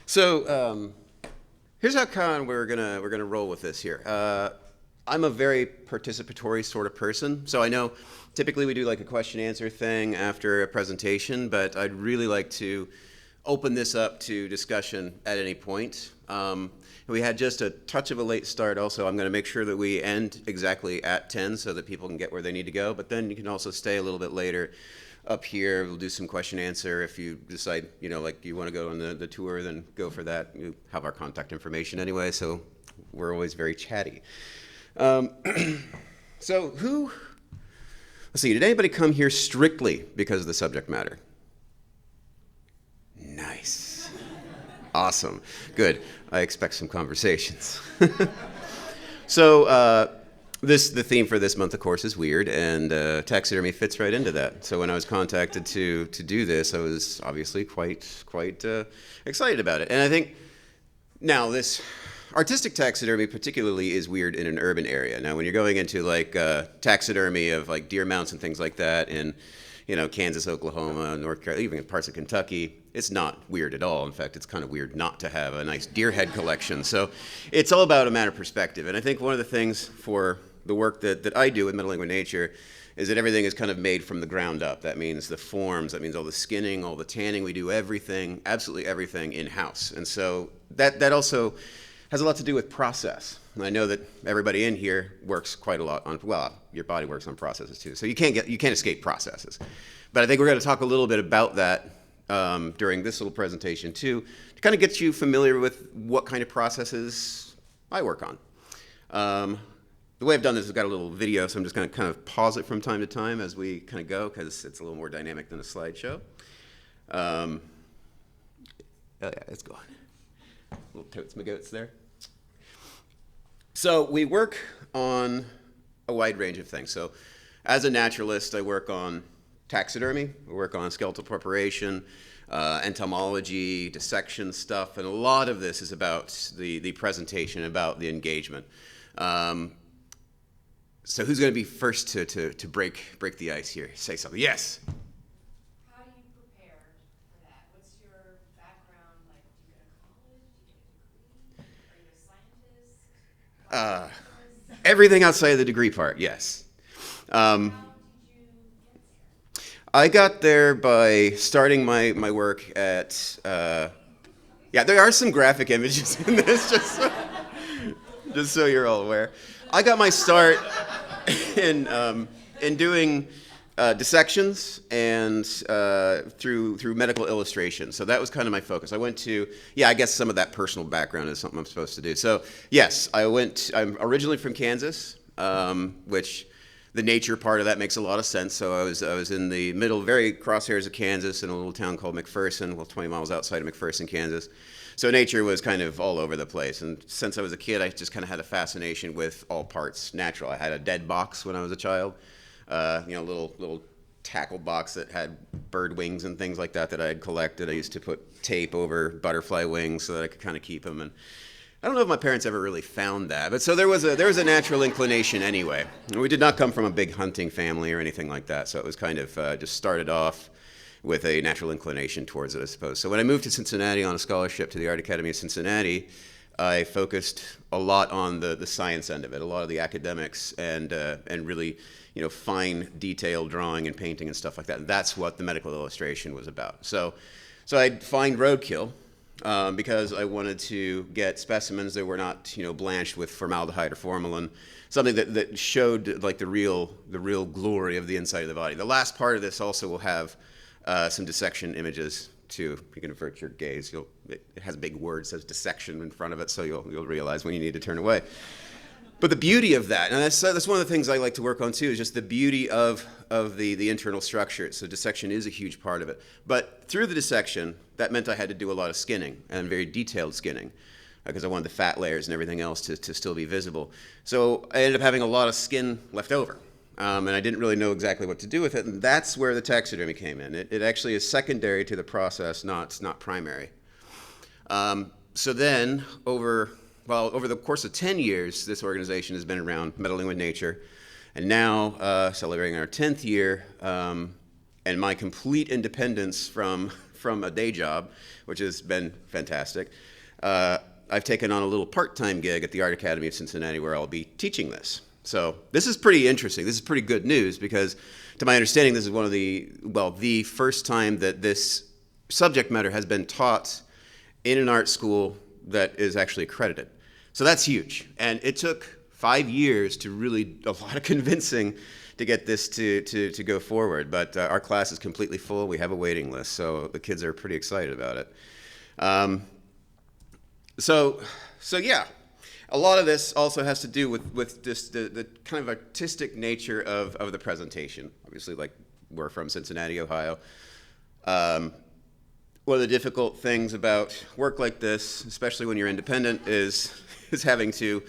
So here's how we're gonna roll with this here. I'm a very participatory sort of person, so I know typically we do like a question answer thing after a presentation, but I'd really like to open this up to discussion at any point. We had just a touch of a late start also. I'm going to make sure that we end exactly at 10 so that people can get where they need to go, but then you can also stay a little bit later up here. We'll do some question answer. If you decide, like you want to go on the tour, then go for that. You have our contact information anyway, so we're always very chatty. So let's see, did anybody come here strictly because of the subject matter? Nice. Awesome. Good. I expect some conversations. So the theme for this month, of course, is weird, and taxidermy fits right into that. So when I was contacted to do this, I was obviously quite excited about it. And I think now this artistic taxidermy particularly is weird in an urban area. Now when you're going into like taxidermy of like deer mounts and things like that in Kansas, Oklahoma, North Carolina, even in parts of Kentucky, it's not weird at all. In fact, it's kind of weird not to have a nice deer head collection. So it's all about a matter of perspective. And I think one of the things for the work that I do with Metalingual Nature is that everything is kind of made from the ground up. That means the forms, that means all the skinning, all the tanning. We do everything, absolutely everything in-house. And so that also has a lot to do with process. And I know that everybody in here works quite a lot on, well, your body works on processes too. So you can't escape processes. But I think we're going to talk a little bit about that during this little presentation too, to kind of get you familiar with what kind of processes I work on. The way I've done this, I've got a little video, so I'm just going to kind of pause it from time to time as we kind of go, because it's a little more dynamic than a slideshow. Oh yeah, it's going. Little totes my goats there. So we work on a wide range of things. So as a naturalist, I work on taxidermy, I work on skeletal preparation, entomology, dissection stuff, and a lot of this is about the presentation, about the engagement. So who's going to be first to break the ice here? Say something. Yes? How do you prepare for that? What's your background like? Do you go to college? Do you get a degree? Are you a scientist? Everything outside of the degree part, yes. How did you get there? I got there by starting my work at, yeah, there are some graphic images in this, just so you're all aware. I got my start in doing dissections and through medical illustration. So that was kind of my focus. I went to, I guess some of that personal background is something I'm supposed to do. So yes, I'm originally from Kansas, which the nature part of that makes a lot of sense. So I was in the middle, very crosshairs of Kansas in a little town called McPherson, 20 miles outside of McPherson, Kansas. So nature was kind of all over the place. And since I was a kid, I just kind of had a fascination with all parts natural. I had a dead box when I was a child, little tackle box that had bird wings and things like that I had collected. I used to put tape over butterfly wings so that I could kind of keep them. And I don't know if my parents ever really found that, but so there was a natural inclination anyway. And we did not come from a big hunting family or anything like that. So it was kind of just started off with a natural inclination towards it, I suppose. So when I moved to Cincinnati on a scholarship to the Art Academy of Cincinnati, I focused a lot on the science end of it, a lot of the academics and really, fine detail drawing and painting and stuff like that. And that's what the medical illustration was about. So I'd find roadkill because I wanted to get specimens that were not, blanched with formaldehyde or formalin, something that showed like the real glory of the inside of the body. The last part of this also will have some dissection images too. You can avert your gaze. It has a big word, says dissection in front of it, so you'll realize when you need to turn away. But the beauty of that, and that's one of the things I like to work on too, is just the beauty of the internal structure. So dissection is a huge part of it. But through the dissection, that meant I had to do a lot of skinning, and very detailed skinning, because I wanted the fat layers and everything else to still be visible. So I ended up having a lot of skin left over. And I didn't really know exactly what to do with it, and that's where the taxidermy came in. It actually is secondary to the process, not primary. So then, over the course of 10 years, this organization has been around, meddling with nature, and now celebrating our 10th year, and my complete independence from a day job, which has been fantastic. I've taken on a little part-time gig at the Art Academy of Cincinnati where I'll be teaching this. So this is pretty interesting. This is pretty good news because, to my understanding, this is one of the first time that this subject matter has been taught in an art school that is actually accredited. So that's huge. And it took 5 years to really, a lot of convincing to get this to go forward. But our class is completely full. We have a waiting list, so the kids are pretty excited about it. So yeah. A lot of this also has to do with just the kind of artistic nature of the presentation. Obviously, like, we're from Cincinnati, Ohio. One of the difficult things about work like this, especially when you're independent, is having to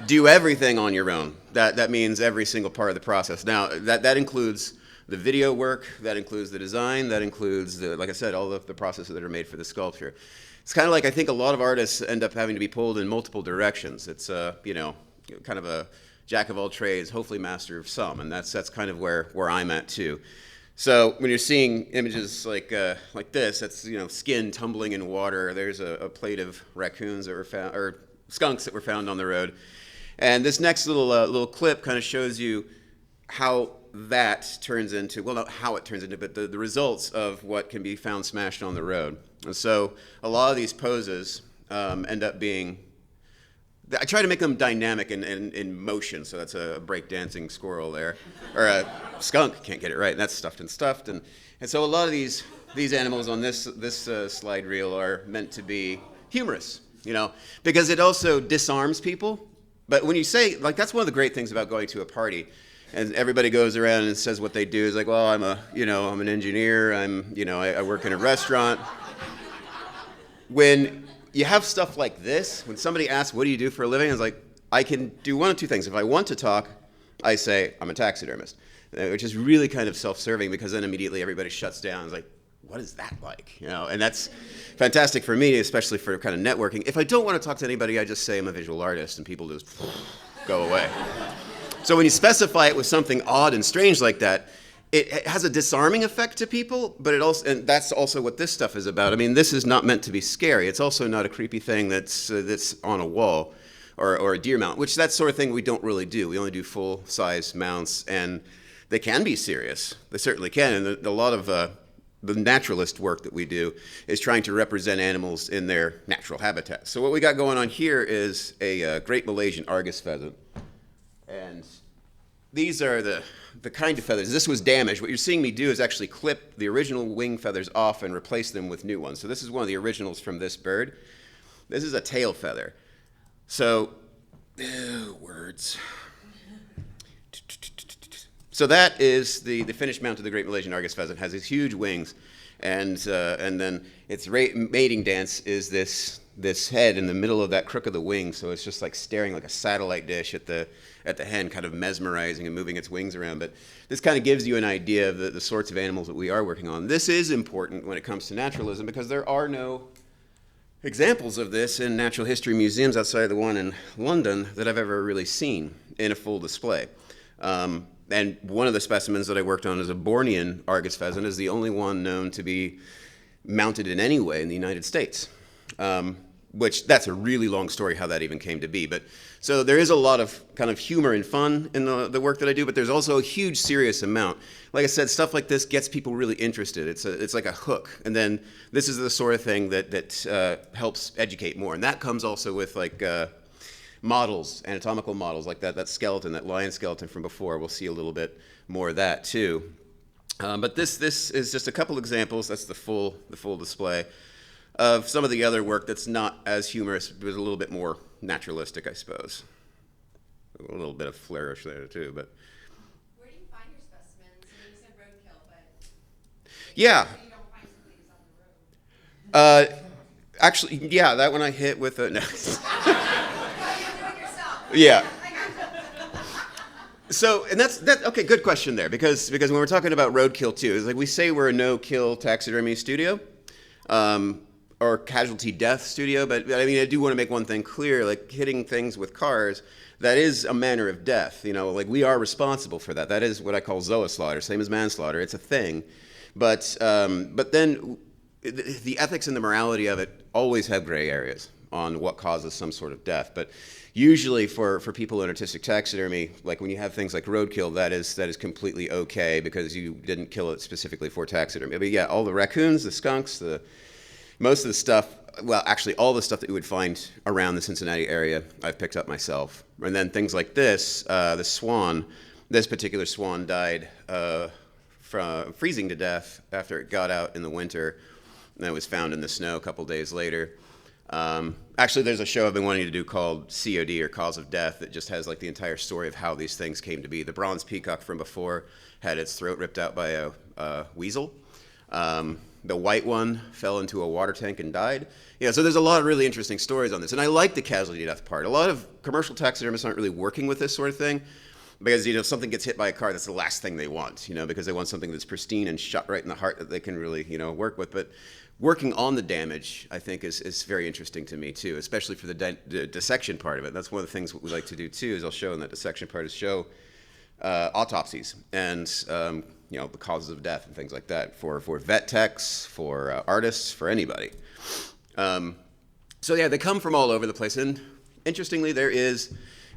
do everything on your own. That means every single part of the process. Now, that includes the video work, that includes the design, that includes, like I said, all of the processes that are made for the sculpture. It's kind of like, I think a lot of artists end up having to be pulled in multiple directions. It's kind of a jack of all trades, hopefully master of some, and that's kind of where I'm at too. So when you're seeing images like this, that's skin tumbling in water. There's a plate of raccoons that were found, or skunks that were found on the road, and this next little clip kind of shows you how that turns into, well, not how it turns into, but the results of what can be found smashed on the road. And so a lot of these poses end up being, I try to make them dynamic and in motion. So that's a breakdancing squirrel there, or a skunk, can't get it right, and that's stuffed. And so a lot of these animals on this slide reel are meant to be humorous, because it also disarms people. But when you say, like, that's one of the great things about going to a party, and everybody goes around and says what they do is like, well, I'm an engineer, I work in a restaurant. When you have stuff like this, when somebody asks, what do you do for a living? It's like, I can do one of two things. If I want to talk, I say, I'm a taxidermist, which is really kind of self-serving, because then immediately everybody shuts down. It's like, what is that like? And that's fantastic for me, especially for kind of networking. If I don't want to talk to anybody, I just say I'm a visual artist, and people just go away. So when you specify it with something odd and strange like that, it has a disarming effect to people, but and that's also what this stuff is about. I mean, this is not meant to be scary. It's also not a creepy thing that's on a wall or a deer mount, which that sort of thing we don't really do. We only do full-size mounts, and they can be serious. They certainly can, and a lot of the naturalist work that we do is trying to represent animals in their natural habitat. So what we got going on here is a great Malaysian Argus pheasant. And these are the kind of feathers. This was damaged. What you're seeing me do is actually clip the original wing feathers off and replace them with new ones. So this is one of the originals from this bird. This is a tail feather. So, words. So that is the finished mount of the great Malaysian Argus pheasant. It has these huge wings, and then its mating dance is this head in the middle of that crook of the wing, so it's just like staring like a satellite dish at the hen, kind of mesmerizing and moving its wings around. But this kind of gives you an idea of the sorts of animals that we are working on. This is important when it comes to naturalism, because there are no examples of this in natural history museums outside the one in London that I've ever really seen in a full display. And one of the specimens that I worked on is a Bornean Argus pheasant, is the only one known to be mounted in any way in the United States. Which, that's a really long story how that even came to be. But so there is a lot of kind of humor and fun in the work that I do, but there's also a huge serious amount. Like I said, stuff like this gets people really interested. It's like a hook. And then this is the sort of thing that helps educate more. And that comes also with like models, anatomical models, like that skeleton, that lion skeleton from before. We'll see a little bit more of that too. But this is just a couple examples. That's the full display of some of the other work that's not as humorous, but a little bit more naturalistic, I suppose. a little bit of flourish there too. But Where do you find your specimens? I mean, you said roadkill, but yeah, so you don't find something that's on the road. uh, actually, yeah, that one I hit with a no. Oh, you're doing yourself. Yeah. I gotcha. So, and that's that. Okay, good question there, because when we're talking about roadkill too, it's like we say we're a no-kill taxidermy studio, or casualty death studio. But I mean, I do want to make one thing clear: like hitting things with cars, that is a manner of death. You know, like we are responsible for that. That is what I call zooslaughter, same as manslaughter. It's a thing, but then the ethics and the morality of it always have gray areas on what causes some sort of death. But usually for people in artistic taxidermy, like when you have things like roadkill, that is completely okay because you didn't kill it specifically for taxidermy. But yeah, all the raccoons, the skunks, most of the stuff, well, actually all the stuff that you would find around the Cincinnati area, I've picked up myself. And then things like this, the swan, this particular swan died from freezing to death after it got out in the winter. And it was found in the snow a couple days later. Actually, there's a show I've been wanting to do called COD, or Cause of Death, that just has like the entire story of how these things came to be. The bronze peacock from before had its throat ripped out by a weasel. The white one fell into a water tank and died. Yeah, so there's a lot of really interesting stories on this. And I like the casualty death part. A lot of commercial taxidermists aren't really working with this sort of thing because, if something gets hit by a car, that's the last thing they want, because they want something that's pristine and shot right in the heart that they can really, work with. But working on the damage, I think, is very interesting to me, too, especially for the dissection part of it. That's one of the things we like to do, too, is I'll show in that dissection part is show autopsies and, the causes of death and things like that for vet techs, for artists, for anybody. So, yeah, they come from all over the place. And interestingly, there is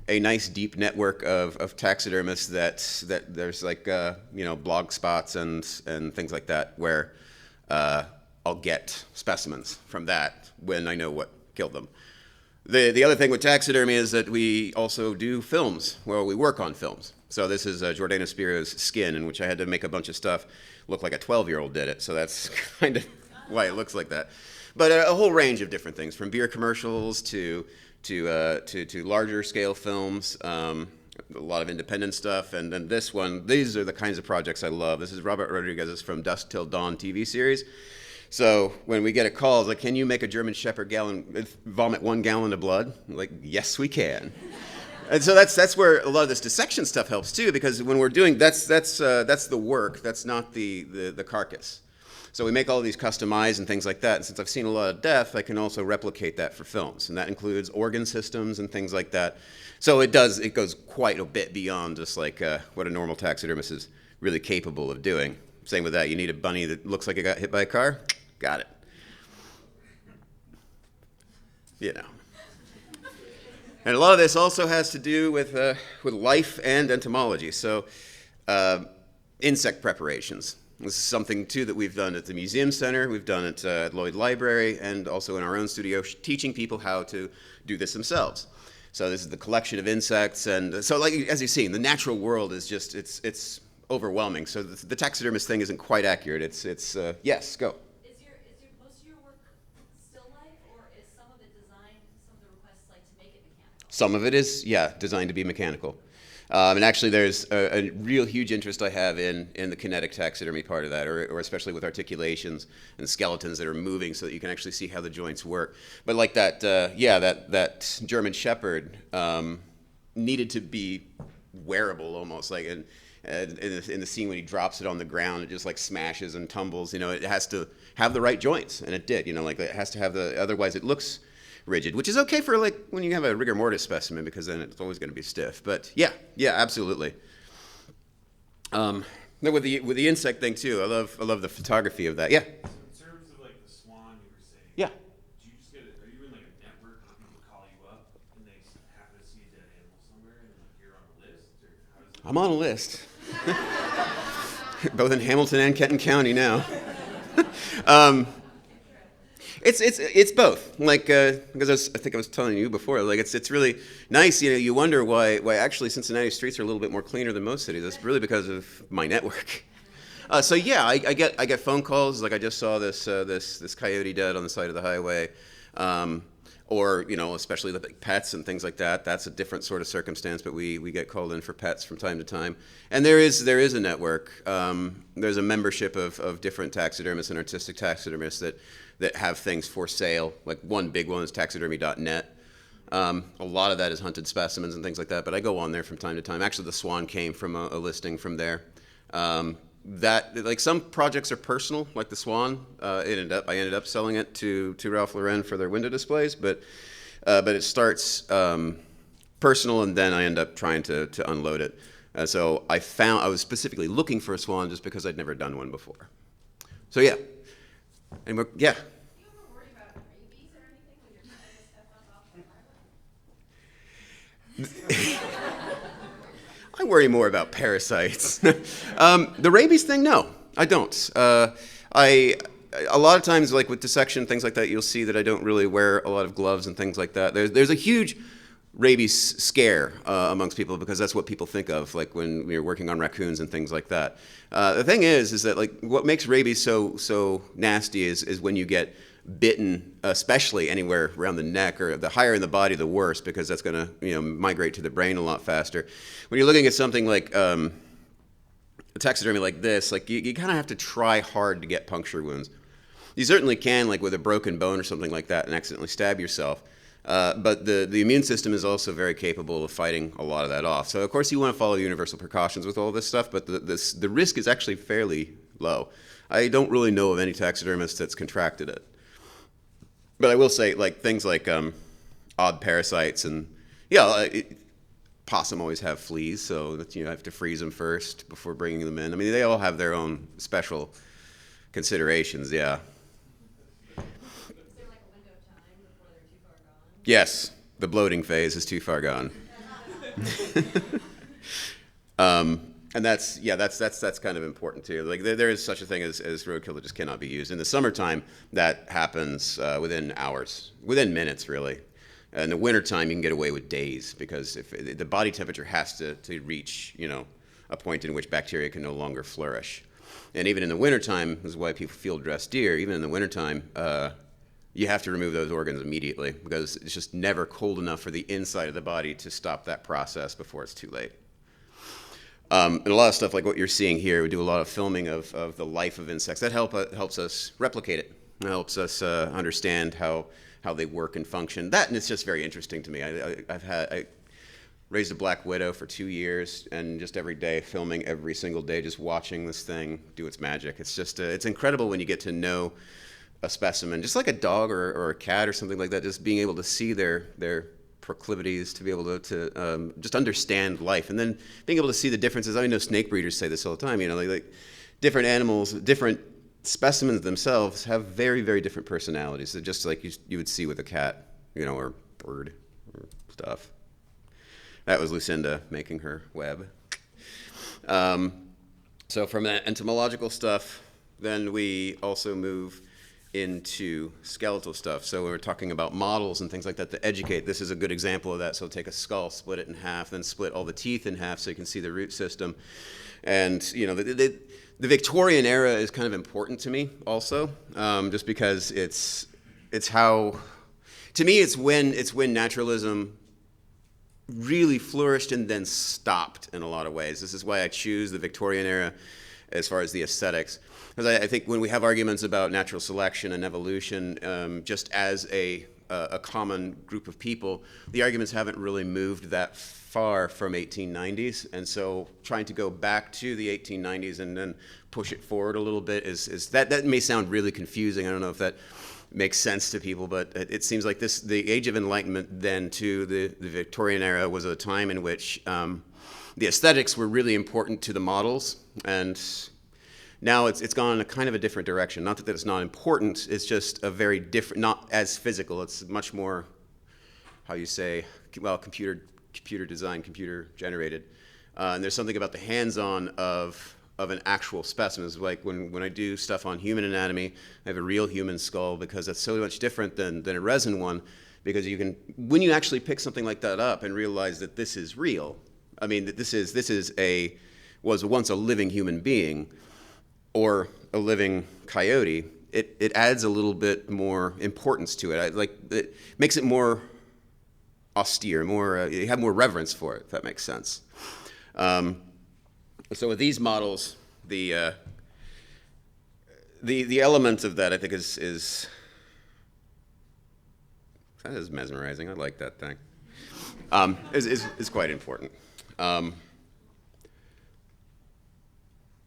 a nice deep network of taxidermists that there's like, blog spots and things like that where I'll get specimens from that when I know what killed them. The other thing with taxidermy is that we also do films. Well, we work on films. So this is Jordana Spiro's skin, in which I had to make a bunch of stuff look like a 12-year-old did it. So that's kind of why it looks like that. But a whole range of different things, from beer commercials to larger scale films, a lot of independent stuff. And then this one, these are the kinds of projects I love. This is Robert Rodriguez's From Dusk Till Dawn TV series. So when we get a call, it's like, can you make a German Shepherd vomit 1 gallon of blood? I'm like, yes, we can. And so that's where a lot of this dissection stuff helps too, because when we're doing that's the work, that's not the carcass. So we make all these customized and things like that. And since I've seen a lot of death, I can also replicate that for films, and that includes organ systems and things like that. So it goes quite a bit beyond just like what a normal taxidermist is really capable of doing. Same with that. You need a bunny that looks like it got hit by a car? Got it. And a lot of this also has to do with life and entomology. So insect preparations. This is something, too, that we've done at the Museum Center. We've done it at Lloyd Library and also in our own studio, teaching people how to do this themselves. So this is the collection of insects. And so, like, as you've seen, the natural world is just, it's overwhelming. So the taxidermist thing isn't quite accurate. It's yes, go. Is your most of your work still life, or is some of it designed, some of the requests like to make it mechanical? Some of it is, designed to be mechanical. And actually, there's a real huge interest I have in the kinetic taxidermy part of that, or especially with articulations and skeletons that are moving so that you can actually see how the joints work. But like that, that German Shepherd needed to be wearable almost, like in the scene when he drops it on the ground, it just like smashes and tumbles. It has to have the right joints, and it did. Like it has to have otherwise it looks rigid, which is okay for like when you have a rigor mortis specimen, because then it's always going to be stiff. But yeah, absolutely. Then with the insect thing too, I love the photography of that. Yeah. So in terms of like the swan you were saying, Yeah. do you just are you in like a network where people call you up and they happen to see a dead animal somewhere and like you're on a list, or how does it I'm on a list, both in Hamilton and Kenton County now. It's both. Like because I think I was telling you before, like it's really nice. You wonder why actually Cincinnati streets are a little bit more cleaner than most cities. That's really because of my network. So yeah, I get phone calls. Like I just saw this coyote dead on the side of the highway. or especially the big pets and things like that. That's a different sort of circumstance, but we get called in for pets from time to time. And there is a network. There's a membership of different taxidermists and artistic taxidermists that have things for sale. Like one big one is taxidermy.net. A lot of that is hunted specimens and things like that, but I go on there from time to time. Actually, the Swan came from a listing from there. That, like, some projects are personal, like the Swan. I ended up selling it to Ralph Lauren for their window displays, but it starts personal, and then I end up trying to unload it. So I was specifically looking for a Swan just because I'd never done one before. So yeah, and yeah. Do you ever worry about rabies or anything when you're trying to step up off the highway? I worry more about parasites. The rabies thing, no, I don't. A lot of times, like with dissection, things like that, you'll see that I don't really wear a lot of gloves and things like that. There's a huge rabies scare amongst people because that's what people think of, like when you're working on raccoons and things like that. The thing is that like what makes rabies so nasty is when you get bitten, especially anywhere around the neck, or the higher in the body, the worse, because that's going to migrate to the brain a lot faster. When you're looking at something like a taxidermy like this, like you kind of have to try hard to get puncture wounds. You certainly can, like with a broken bone or something like that, and accidentally stab yourself. But the immune system is also very capable of fighting a lot of that off. So of course you want to follow universal precautions with all this stuff, but the risk is actually fairly low. I don't really know of any taxidermist that's contracted it. But I will say, like things like odd parasites and possum always have fleas, so that you have to freeze them first before bringing them in. I mean, they all have their own special considerations. Yeah. Is there like a window of time before they're too far gone? Yes, the bloating phase is too far gone. And that's kind of important too. Like there is such a thing as roadkill that just cannot be used. In the summertime, that happens within hours, within minutes, really. In the wintertime, you can get away with days because if the body temperature has to reach a point in which bacteria can no longer flourish. And even in the wintertime, this is why people field dress deer. Even in the wintertime, you have to remove those organs immediately because it's just never cold enough for the inside of the body to stop that process before it's too late. And a lot of stuff like what you're seeing here, we do a lot of filming of the life of insects. That helps us replicate it. It helps us understand how they work and function. That, and it's just very interesting to me. I raised a black widow for 2 years, and just every day filming every single day, just watching this thing do its magic. It's just it's incredible when you get to know a specimen, just like a dog or a cat or something like that. Just being able to see their proclivities, to be able to just understand life, and then being able to see the differences. I know snake breeders say this all the time. Like different animals, different specimens themselves have very, very different personalities. They're just like you would see with a cat, or bird or stuff. That was Lucinda making her web. So from that entomological stuff, then we also move into skeletal stuff. So we're talking about models and things like that to educate. This is a good example of that. So take a skull, split it in half, then split all the teeth in half so you can see the root system. And the Victorian era is kind of important to me also, just because it's how, to me, it's when naturalism really flourished and then stopped in a lot of ways. This is why I choose the Victorian era as far as the aesthetics. Because I think when we have arguments about natural selection and evolution, just as a common group of people, the arguments haven't really moved that far from 1890s. And so trying to go back to the 1890s and then push it forward a little bit is that may sound really confusing. I don't know if that makes sense to people, but it seems like the Age of Enlightenment then to the Victorian era was a time in which the aesthetics were really important to the models, and now it's gone in a kind of a different direction. Not that it's not important, it's just a very different, not as physical. It's much more, how you say, well, computer design, computer generated. And there's something about the hands-on of an actual specimen. It's like when I do stuff on human anatomy, I have a real human skull because that's so much different than a resin one, because when you actually pick something like that up and realize that this is real, I mean, that this was once a living human being, or a living coyote, it adds a little bit more importance to it. It makes it more austere, more you have more reverence for it, if that makes sense. So with these models, the element of that I think is that is mesmerizing. I like that thing. Is quite important.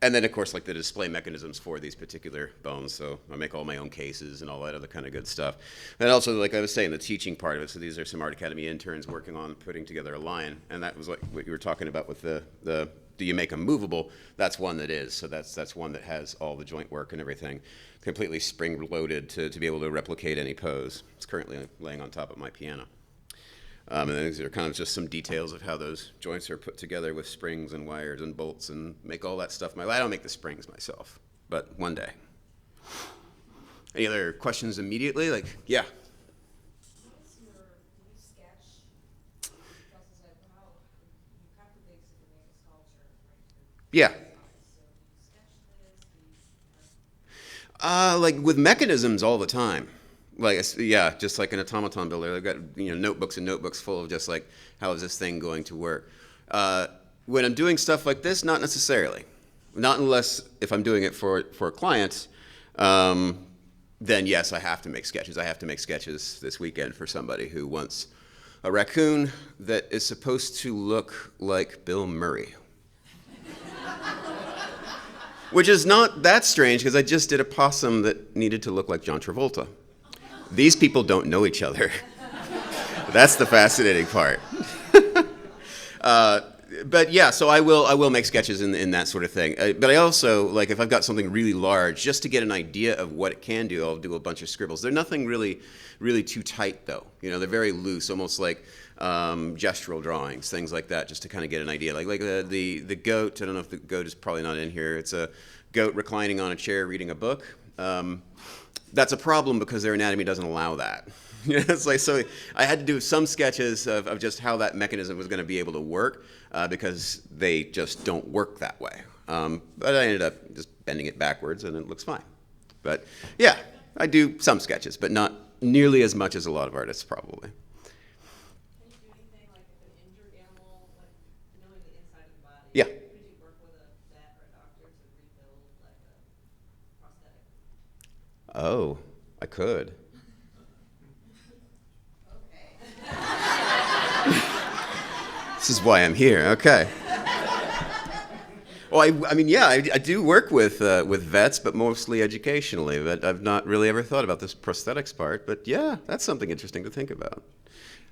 And then, of course, like the display mechanisms for these particular bones. So I make all my own cases and all that other kind of good stuff. And also, like I was saying, the teaching part of it. So these are some Art Academy interns working on putting together a line. And that was like what you were talking about with the do you make them movable? That's one that is. So that's one that has all the joint work and everything completely spring-loaded to be able to replicate any pose. It's currently laying on top of my piano. And then these are kind of just some details of how those joints are put together with springs and wires and bolts and make all that stuff. I don't make the springs myself, but one day. Any other questions immediately? Like, yeah. Do you sketch? Because it's like how you cut the base to make a sculpture, right? Yeah. So do you sketch this? Like with mechanisms all the time. Like, yeah, just like an automaton builder. I've got notebooks and notebooks full of just like, how is this thing going to work? When I'm doing stuff like this, not necessarily. Not unless if I'm doing it for a client, then yes, I have to make sketches. I have to make sketches this weekend for somebody who wants a raccoon that is supposed to look like Bill Murray. Which is not that strange because I just did a possum that needed to look like John Travolta. These people don't know each other. That's the fascinating part. But yeah, so I will make sketches in that sort of thing. But I also, like if I've got something really large, just to get an idea of what it can do, I'll do a bunch of scribbles. They're nothing really too tight though. They're very loose, almost like gestural drawings, things like that, just to kind of get an idea. Like the goat, I don't know if the goat is probably not in here. It's a goat reclining on a chair reading a book. That's a problem because their anatomy doesn't allow that. It's like, so I had to do some sketches of just how that mechanism was going to be able to work because they just don't work that way. But I ended up just bending it backwards and it looks fine. But yeah, I do some sketches, but not nearly as much as a lot of artists probably. Can you do anything like if an injured animal, like knowing the inside of the body? Yeah. Could you work with a vet or a doctor to rebuild like a prosthetic? Oh, I could. This is why I'm here. Okay. Well, I mean, yeah, I do work with vets, but mostly educationally. But I've not really ever thought about this prosthetics part. But yeah, that's something interesting to think about.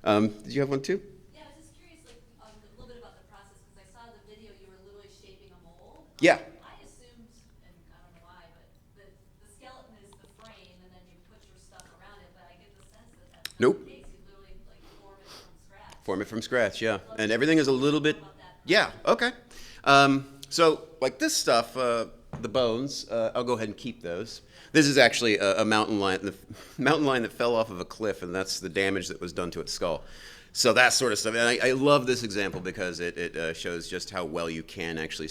Did you have one too? Yeah, I was just curious, like, a little bit about the process, because I saw the video, you were literally shaping a mold. Yeah. I assumed, and I don't know why, but the skeleton is the frame, and then you put your stuff around it, but I get the sense that that's not Nope. the case. You literally, like, form it from scratch. Form it from scratch, yeah. And everything is a little bit, About that yeah, okay. So like this stuff, the bones, I'll go ahead and keep those. This is actually a mountain lion, the mountain lion that fell off of a cliff, and that's the damage that was done to its skull. So that sort of stuff. And I love this example because it shows just how well you can actually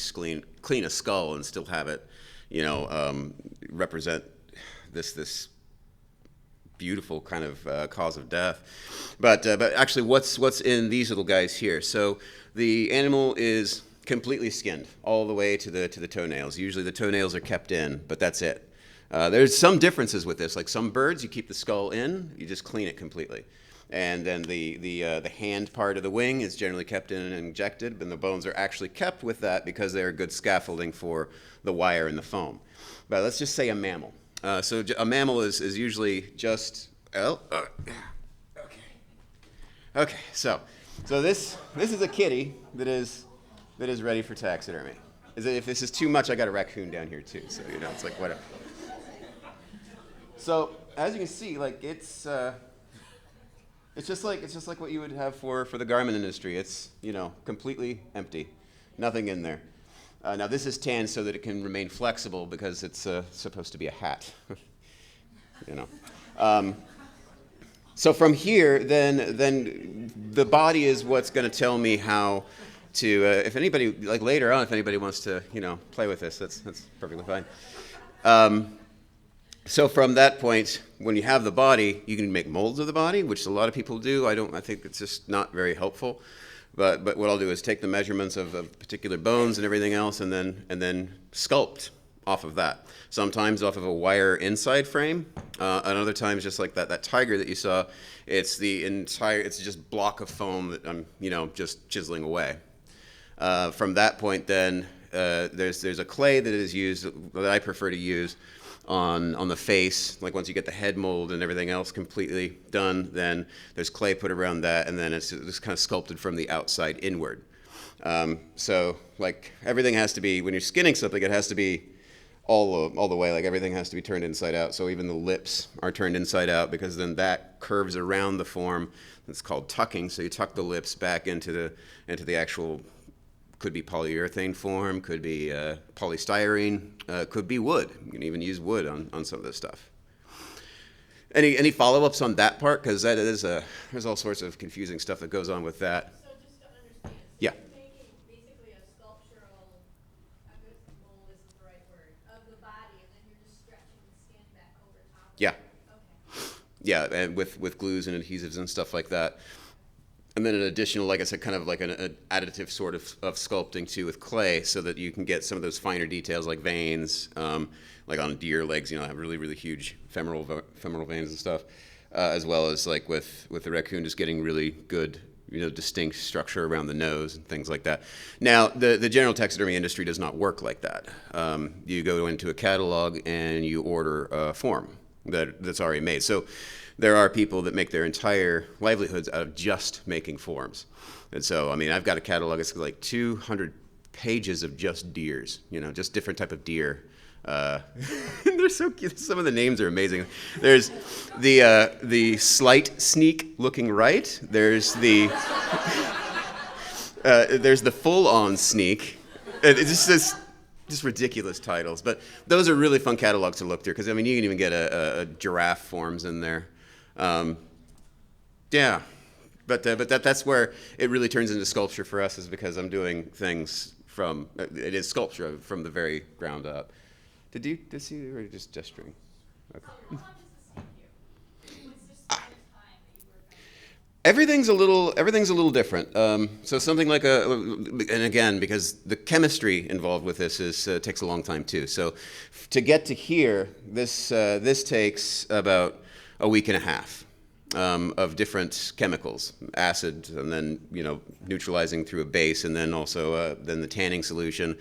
clean a skull and still have it, represent this beautiful kind of cause of death. But actually, what's in these little guys here? So the animal is completely skinned all the way to the toenails. Usually the toenails are kept in, but that's it. There's some differences with this. Like some birds, you keep the skull in, you just clean it completely. And then the hand part of the wing is generally kept in and injected, and the bones are actually kept with that because they're good scaffolding for the wire and the foam. But let's just say a mammal. So a mammal is usually just, okay. So this is a kitty that is ready for taxidermy. If this is too much, I got a raccoon down here too. So it's like whatever. So as you can see, like it's just like what you would have for the garment industry. It's completely empty, nothing in there. Now this is tan so that it can remain flexible because it's supposed to be a hat. So from here, then the body is what's going to tell me how to. If anybody later on, if anybody wants to play with this, that's perfectly fine. So from that point, when you have the body, you can make molds of the body, which a lot of people do. I think it's just not very helpful. But what I'll do is take the measurements of particular bones and everything else, and then sculpt off of that. Sometimes off of a wire inside frame, and other times just like that tiger that you saw. It's just block of foam that I'm just chiseling away. From that point, then there's a clay that is used that I prefer to use on the face. Like once you get the head mold and everything else completely done, then there's clay put around that, and then it's kind of sculpted from the outside inward. So like everything has to be, when you're skinning something, it has to be all the way. Like everything has to be turned inside out. So even the lips are turned inside out, because then that curves around the form. It's called tucking. So you tuck the lips back into the actual. Could be polyurethane form, could be polystyrene, could be wood. You can even use wood on some of this stuff. Any follow-ups on that part? Because there's all sorts of confusing stuff that goes on with that. So just to understand, Yeah. you're making basically a sculptural, I guess mold isn't the right word, of the body, and then you're just stretching the skin back over top of Yeah. it? Okay. Yeah, and with glues and adhesives and stuff like that. And then an additional, like I said, kind of like an additive sort of sculpting too with clay, so that you can get some of those finer details like veins, like on deer legs, have really, really huge femoral veins and stuff, as well as like with the raccoon, just getting really good, distinct structure around the nose and things like that. Now, the general taxidermy industry does not work like that. You go into a catalog and you order a form that's already made. So there are people that make their entire livelihoods out of just making forms. And so, I've got a catalog, it's like 200 pages of just deers, just different type of deer. They're so cute. Some of the names are amazing. There's the slight sneak looking right. There's the full-on sneak. It's just ridiculous titles. But those are really fun catalogs to look through, because, you can even get a giraffe forms in there. Yeah, but that's where it really turns into sculpture for us, is because I'm doing things it is sculpture from the very ground up. Did you see, or just gesturing? Okay. How long does this take you? What's just so much time that you work on it? Everything's a little different. So something like and again, because the chemistry involved with this takes a long time too. So to get to here, this takes about a week and a half of different chemicals, acid, and then neutralizing through a base, and then also then the tanning solution,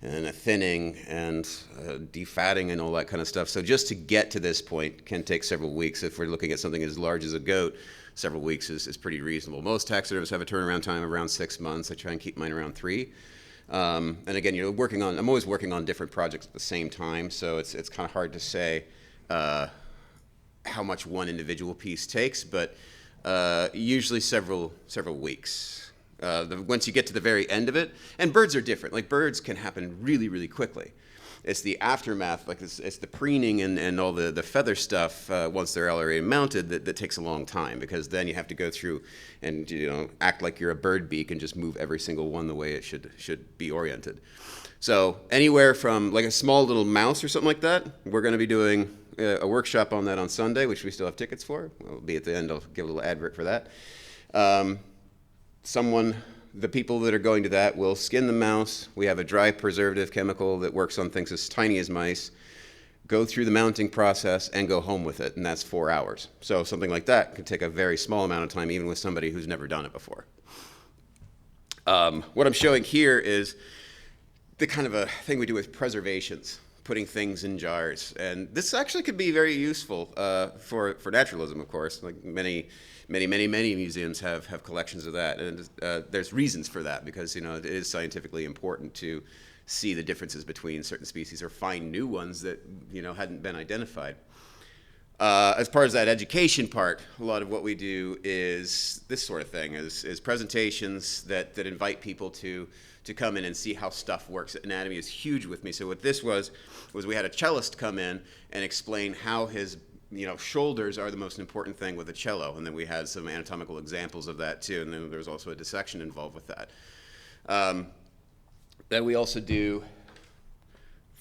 and a thinning, and defatting, and all that kind of stuff. So just to get to this point can take several weeks. If we're looking at something as large as a goat, several weeks is pretty reasonable. Most taxidermists have a turnaround time of around 6 months. I try and keep mine around 3. And again, I'm always working on different projects at the same time, so it's kind of hard to say how much one individual piece takes, but usually several weeks. Once you get to the very end of it, and birds are different. Like birds can happen really, really quickly. It's the aftermath, like it's the preening and all the feather stuff once they're already mounted that takes a long time, because then you have to go through and act like you're a bird beak and just move every single one the way it should be oriented. So anywhere from like a small little mouse or something like that, we're going to be doing a workshop on that on Sunday, which we still have tickets for. It'll be at the end. I'll give a little advert for that. The people that are going to that will skin the mouse. We have a dry preservative chemical that works on things as tiny as mice, go through the mounting process, and go home with it, and that's 4 hours. So something like that can take a very small amount of time, even with somebody who's never done it before. What I'm showing here is the kind of a thing we do with preservations, putting things in jars. And this actually could be very useful for naturalism, of course. Like many museums have collections of that, and there's reasons for that, because it is scientifically important to see the differences between certain species, or find new ones that hadn't been identified. As far as that education part, a lot of what we do is this sort of thing, is presentations that invite people to come in and see how stuff works. Anatomy is huge with me. So what this was we had a cellist come in and explain how his shoulders are the most important thing with a cello, and then we had some anatomical examples of that too, and then there was also a dissection involved with that. Then we also do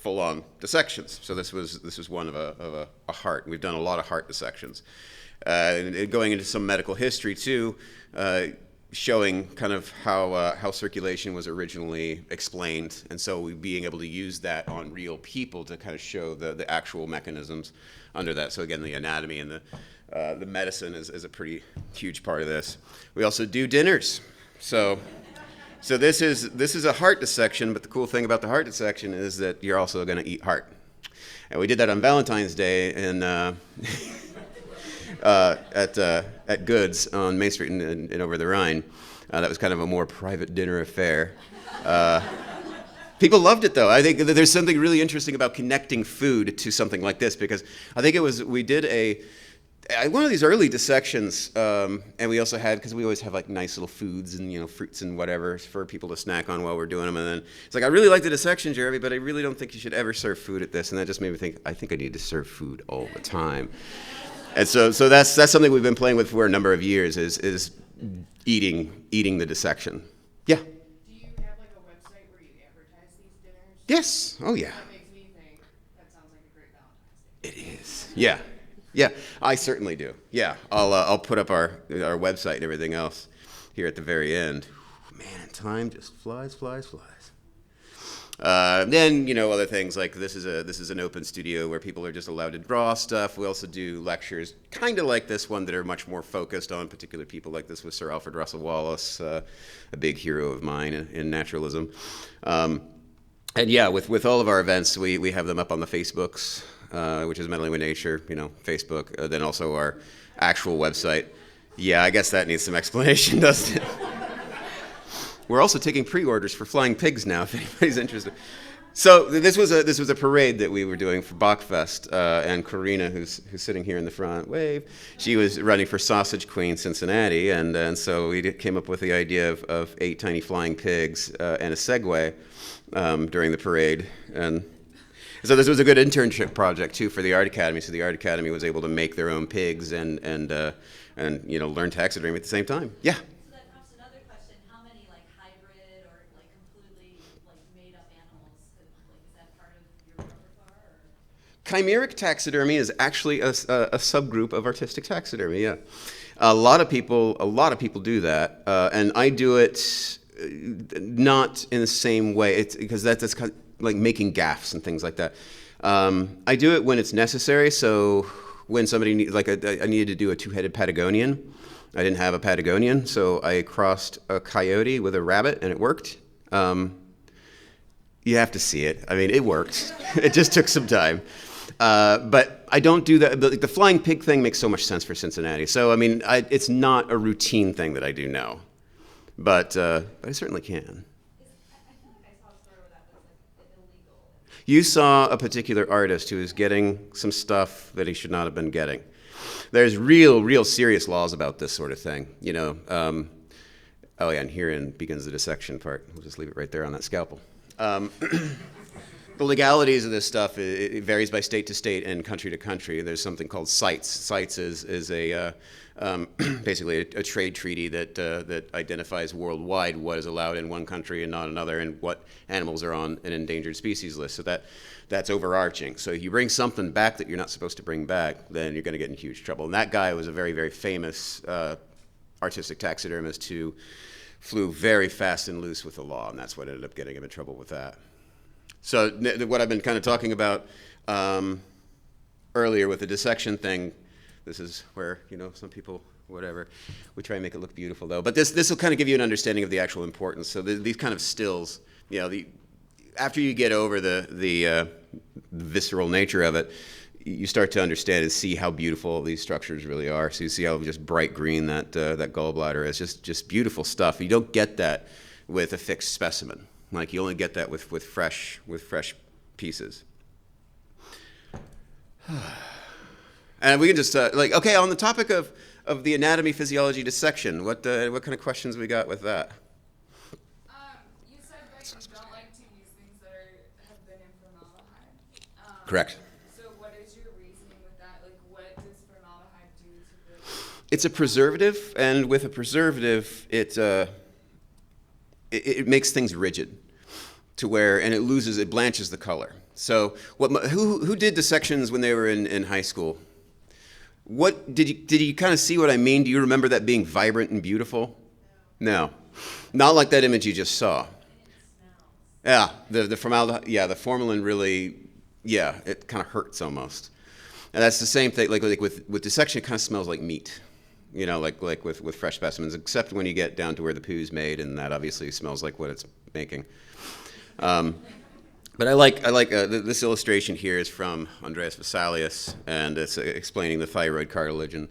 full-on dissections. So this was one of a heart. We've done a lot of heart dissections. And going into some medical history too, showing kind of how circulation was originally explained, and so we being able to use that on real people to kind of show the actual mechanisms under that. So again, the anatomy and the medicine is a pretty huge part of this. We also do dinners. So this is a heart dissection, but the cool thing about the heart dissection is that you're also going to eat heart. And we did that on Valentine's Day in at Goods on Main Street in Over the Rhine. That was kind of a more private dinner affair. People loved it, though. I think there's something really interesting about connecting food to something like this, because I think we did one of these early dissections, and we also had, because we always have like nice little foods and fruits and whatever for people to snack on while we're doing them. And then it's like, I really like the dissection, Jeremy, but I really don't think you should ever serve food at this. And that just made me think, I think I need to serve food all the time. And so that's something we've been playing with for a number of years, is eating the dissection. Yeah. Do you have like a website where you advertise these dinners? Yes. Oh yeah. That makes me think that sounds like a great Valentine's Day. It is. Yeah. Yeah. I certainly do. Yeah. I'll put up our website and everything else here at the very end. Man, time just flies. Then other things like this is an open studio where people are just allowed to draw stuff. We also do lectures, kind of like this one, that are much more focused on particular people. Like this with Sir Alfred Russel Wallace, a big hero of mine in naturalism. And yeah, with all of our events, we have them up on the Facebooks, which is Meddling with Nature, Facebook. Then also our actual website. Yeah, I guess that needs some explanation, doesn't it? We're also taking pre-orders for flying pigs now, if anybody's interested. So this was a parade that we were doing for Bachfest, and Karina, who's sitting here in the front, wave. She was running for Sausage Queen Cincinnati, and so we came up with the idea of 8 tiny flying pigs and a Segway during the parade. And so this was a good internship project too for the Art Academy. So the Art Academy was able to make their own pigs and learn taxidermy at the same time. Yeah. Chimeric taxidermy is actually a subgroup of artistic taxidermy. Yeah, a lot of people do that, and I do it not in the same way. It's because that's kind of like making gaffs and things like that. I do it when it's necessary. So when somebody needs, like I needed to do a 2-headed Patagonian, I didn't have a Patagonian, so I crossed a coyote with a rabbit, and it worked. You have to see it. I mean, it worked. It just took some time. But I don't do that. The flying pig thing makes so much sense for Cincinnati. So, I mean, it's not a routine thing that I do now. But I certainly can. I feel like I saw a story where that was like illegal. You saw a particular artist who is getting some stuff that he should not have been getting. There's real serious laws about this sort of thing. Oh yeah, and herein begins the dissection part. We'll just leave it right there on that scalpel. The legalities of this stuff, it varies by state to state and country to country. There's something called CITES. CITES is a basically a trade treaty that identifies worldwide what is allowed in one country and not another, and what animals are on an endangered species list. So that's overarching. So if you bring something back that you're not supposed to bring back, then you're going to get in huge trouble. And that guy was a very famous artistic taxidermist who flew very fast and loose with the law, and that's what ended up getting him in trouble with that. So what I've been kind of talking about earlier with the dissection thing, this is where, some people, whatever, we try and make it look beautiful though. But this will kind of give you an understanding of the actual importance. So these kind of stills, after you get over the visceral nature of it, you start to understand and see how beautiful these structures really are. So you see how just bright green that gallbladder is, just beautiful stuff. You don't get that with a fixed specimen. Like you only get that with fresh pieces. And we can just okay, on the topic of the anatomy, physiology, dissection. What kind of questions we got with that? You said that you don't like to use things that have been in formaldehyde. Correct. So what is your reasoning with that? Like, what does formaldehyde do to the? It's a preservative, and with a preservative, it makes things rigid to where, and it blanches the color. So, who did dissections when they were in high school? What did you kind of see what I mean? Do you remember that being vibrant and beautiful? No, not like that image you just saw. Yeah, the formaldehyde. Yeah, the formalin really. Yeah, it kind of hurts almost. And that's the same thing. Like with dissection, it kind of smells like meat. Like with fresh specimens, except when you get down to where the poo's made, and that obviously smells like what it's making. But I like this illustration here is from Andreas Vesalius, and it's explaining the thyroid cartilage, and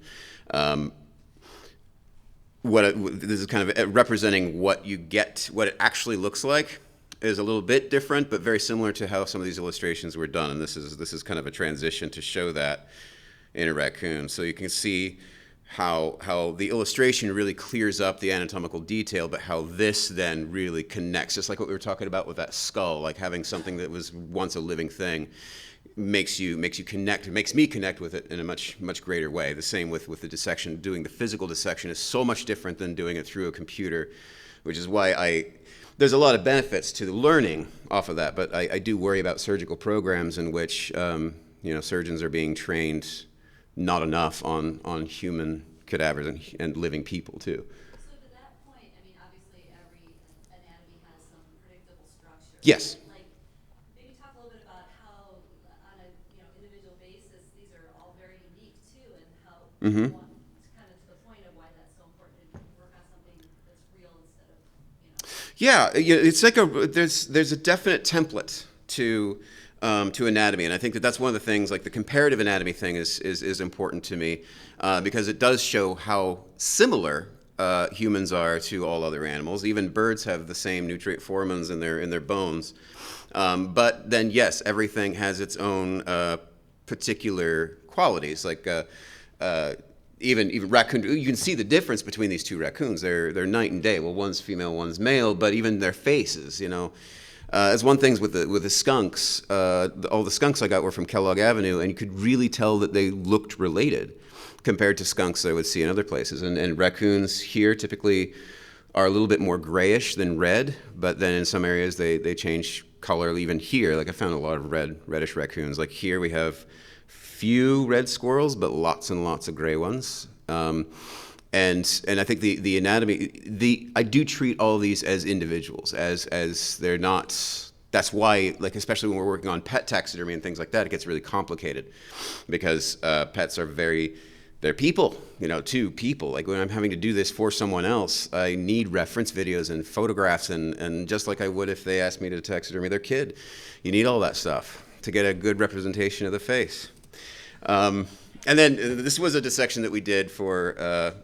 this is kind of representing what you get, what it actually looks like is a little bit different, but very similar to how some of these illustrations were done. And this is kind of a transition to show that in a raccoon, so you can see how the illustration really clears up the anatomical detail, but how this then really connects, just like what we were talking about with that skull, like having something that was once a living thing makes you connect. It makes me connect with it in a much greater way. The same with the dissection. Doing the physical dissection is so much different than doing it through a computer, which is why there's a lot of benefits to the learning off of that, but I do worry about surgical programs in which surgeons are being trained not enough on human cadavers and living people too. So to that point, I mean, obviously every anatomy has some predictable structure. Yes. Like, maybe talk a little bit about how, on a individual basis, these are all very unique too, and how kind of to the point of why that's so important to work on something that's real instead of. Yeah, it's like there's a definite template to anatomy, and I think that's one of the things. Like the comparative anatomy thing is important to me because it does show how similar humans are to all other animals. Even birds have the same nutrient foremins in their bones, but then yes, everything has its own particular qualities. Like even raccoon, you can see the difference between these two raccoons. They're night and day. Well, one's female, one's male, but even their faces, As one thing with the skunks, all the skunks I got were from Kellogg Avenue, and you could really tell that they looked related compared to skunks that I would see in other places. And raccoons here typically are a little bit more grayish than red, but then in some areas they change color. Even here, like I found a lot of reddish raccoons. Like here we have few red squirrels, but lots and lots of gray ones. And I think the anatomy, I do treat all of these as individuals, as they're not. That's why, like especially when we're working on pet taxidermy and things like that, it gets really complicated because pets are they're people, to people. Like when I'm having to do this for someone else, I need reference videos and photographs, and just like I would if they asked me to taxidermy their kid, you need all that stuff to get a good representation of the face. And then this was a dissection that we did for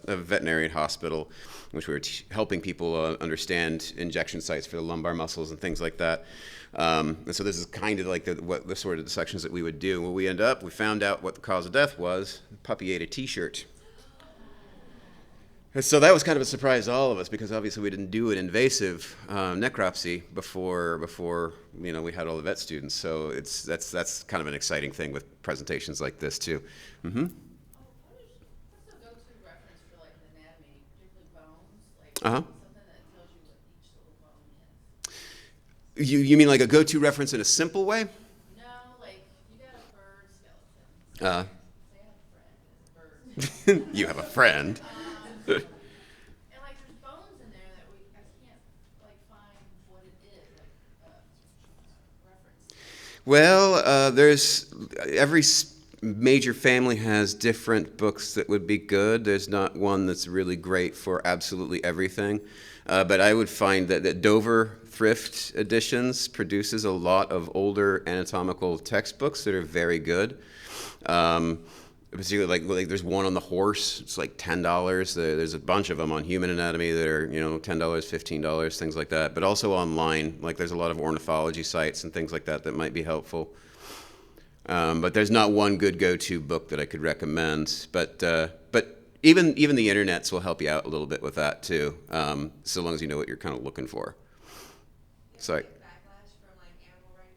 a veterinarian hospital, which we were helping people understand injection sites for the lumbar muscles and things like that. And so this is kind of like the sort of dissections that we would do. When we found out what the cause of death was. The puppy ate a T-shirt. And so that was kind of a surprise to all of us because obviously we didn't do an invasive necropsy before we had all the vet students. So that's kind of an exciting thing with presentations like this too. Mm-hmm. What's the go-to reference for like an anatomy, particularly bones? Like something that tells you what each little bone is. You mean like a go-to reference in a simple way? No, like you got a bird skeleton. Say I have a friend, it's a bird. You have a friend. And like there's bones in there that I can't like find what it is, like reference. Well, there's every major family has different books that would be good. There's not one that's really great for absolutely everything. But I would find that Dover Thrift Editions produces a lot of older anatomical textbooks that are very good. Particularly like there's one on the horse. It's like $10. There's a bunch of them on human anatomy that are $10, $15, things like that. But also online, like there's a lot of ornithology sites and things like that that might be helpful. But there's not one good go-to book that I could recommend. But even the internets will help you out a little bit with that too, so long as you know what you're kind of looking for. So. Backlash from like animal rights.